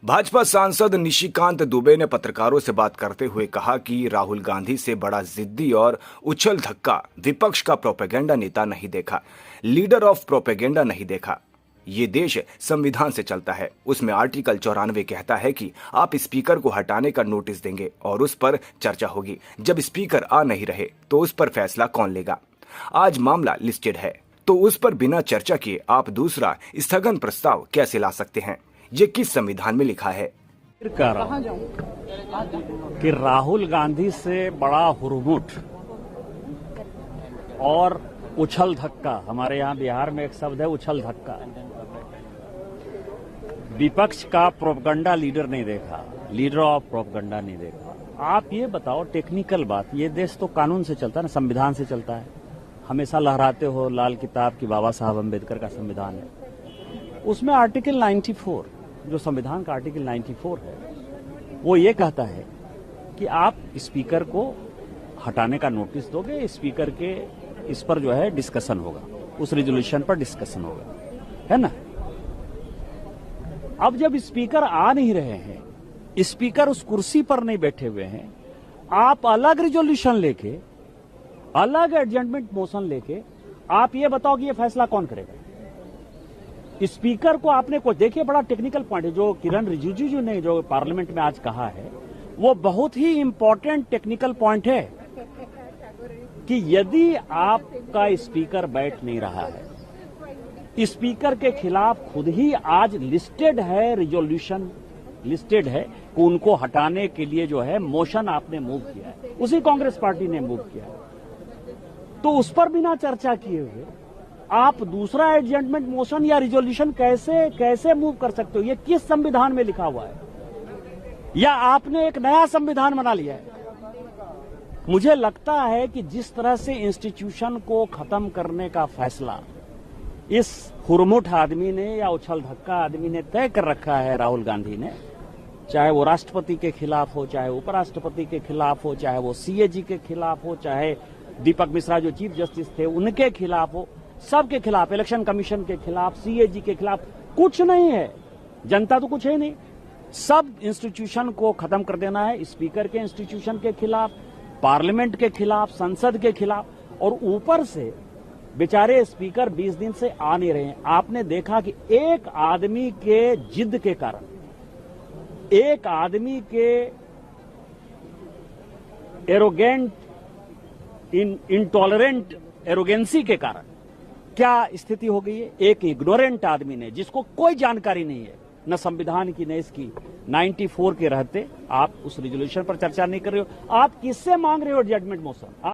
भाजपा सांसद निशिकांत दुबे ने पत्रकारों से बात करते हुए कहा कि राहुल गांधी से बड़ा जिद्दी और उछल धक्का विपक्ष का प्रोपेगेंडा नेता नहीं देखा, लीडर ऑफ प्रोपेगेंडा नहीं देखा। ये देश संविधान से चलता है, उसमें आर्टिकल 94 कहता है कि आप स्पीकर को हटाने का नोटिस देंगे और उस पर चर्चा होगी। जब स्पीकर आ नहीं रहे तो उस पर फैसला कौन लेगा? आज मामला लिस्टेड है तो उस पर बिना चर्चा किए आप दूसरा स्थगन प्रस्ताव कैसे ला सकते हैं? ये किस संविधान में लिखा है? कह रहा हूं कि राहुल गांधी से बड़ा हुरमुट और उछल धक्का, हमारे यहां बिहार में एक शब्द है उछल धक्का, विपक्ष का प्रोपगंडा लीडर नहीं देखा, लीडर ऑफ प्रोपगंडा नहीं देखा। आप ये बताओ टेक्निकल बात, ये देश तो कानून से चलता है ना, संविधान से चलता है। हमेशा लहराते हो लाल किताब की बाबा साहब अम्बेडकर का संविधान है, उसमें आर्टिकल 94 जो संविधान का आर्टिकल 94 है वो ये कहता है कि आप स्पीकर को हटाने का नोटिस दोगे, स्पीकर के इस पर जो है डिस्कशन होगा, उस रेजोल्यूशन पर डिस्कशन होगा, है ना। अब जब स्पीकर आ नहीं रहे हैं, स्पीकर उस कुर्सी पर नहीं बैठे हुए हैं, आप अलग रेजोल्यूशन लेके, अलग एडजमेंट मोशन लेके आप ये बताओ कि ये फैसला कौन करेगा? स्पीकर को आपने को देखिए, बड़ा टेक्निकल पॉइंट है जो किरण रिजिजू जी ने जो पार्लियामेंट में आज कहा है, वो बहुत ही इंपॉर्टेंट टेक्निकल पॉइंट है कि यदि आपका स्पीकर बैठ नहीं रहा है, स्पीकर के खिलाफ खुद ही आज लिस्टेड है, रिजोल्यूशन लिस्टेड है कि उनको हटाने के लिए जो है मोशन आपने मूव किया है, उसी कांग्रेस पार्टी ने मूव किया है, तो उस पर बिना चर्चा किए हुए आप दूसरा एडजमेंट मोशन या रिजोल्यूशन कैसे मूव कर सकते हो? ये किस संविधान में लिखा हुआ है? या आपने एक नया संविधान बना लिया है? मुझे लगता है कि जिस तरह से इंस्टीट्यूशन को खत्म करने का फैसला इस हुरमुट आदमी ने या उछल धक्का आदमी ने तय कर रखा है, राहुल गांधी ने, चाहे वो राष्ट्रपति के खिलाफ हो, चाहे उपराष्ट्रपति के खिलाफ हो, चाहे वो सीएजी के खिलाफ हो, चाहे दीपक मिश्रा जो चीफ जस्टिस थे उनके खिलाफ हो, सबके खिलाफ, इलेक्शन कमीशन के खिलाफ, सीएजी के खिलाफ, कुछ नहीं है, जनता तो कुछ है नहीं, सब इंस्टीट्यूशन को खत्म कर देना है, स्पीकर के इंस्टीट्यूशन के खिलाफ, पार्लियामेंट के खिलाफ, संसद के खिलाफ, और ऊपर से बेचारे स्पीकर 20 दिन से आ नहीं रहे हैं। आपने देखा कि एक आदमी के जिद के कारण, एक आदमी के एरोगेंट इंटॉलरेंट एरोगेंसी के कारण क्या स्थिति हो गई है? एक इग्नोरेंट आदमी ने, जिसको कोई जानकारी नहीं है न संविधान की न इसकी, 94 के रहते आप उस रेजोल्यूशन पर चर्चा नहीं कर रहे हो। आप किससे मांग रहे हो जजमेंट मोशन?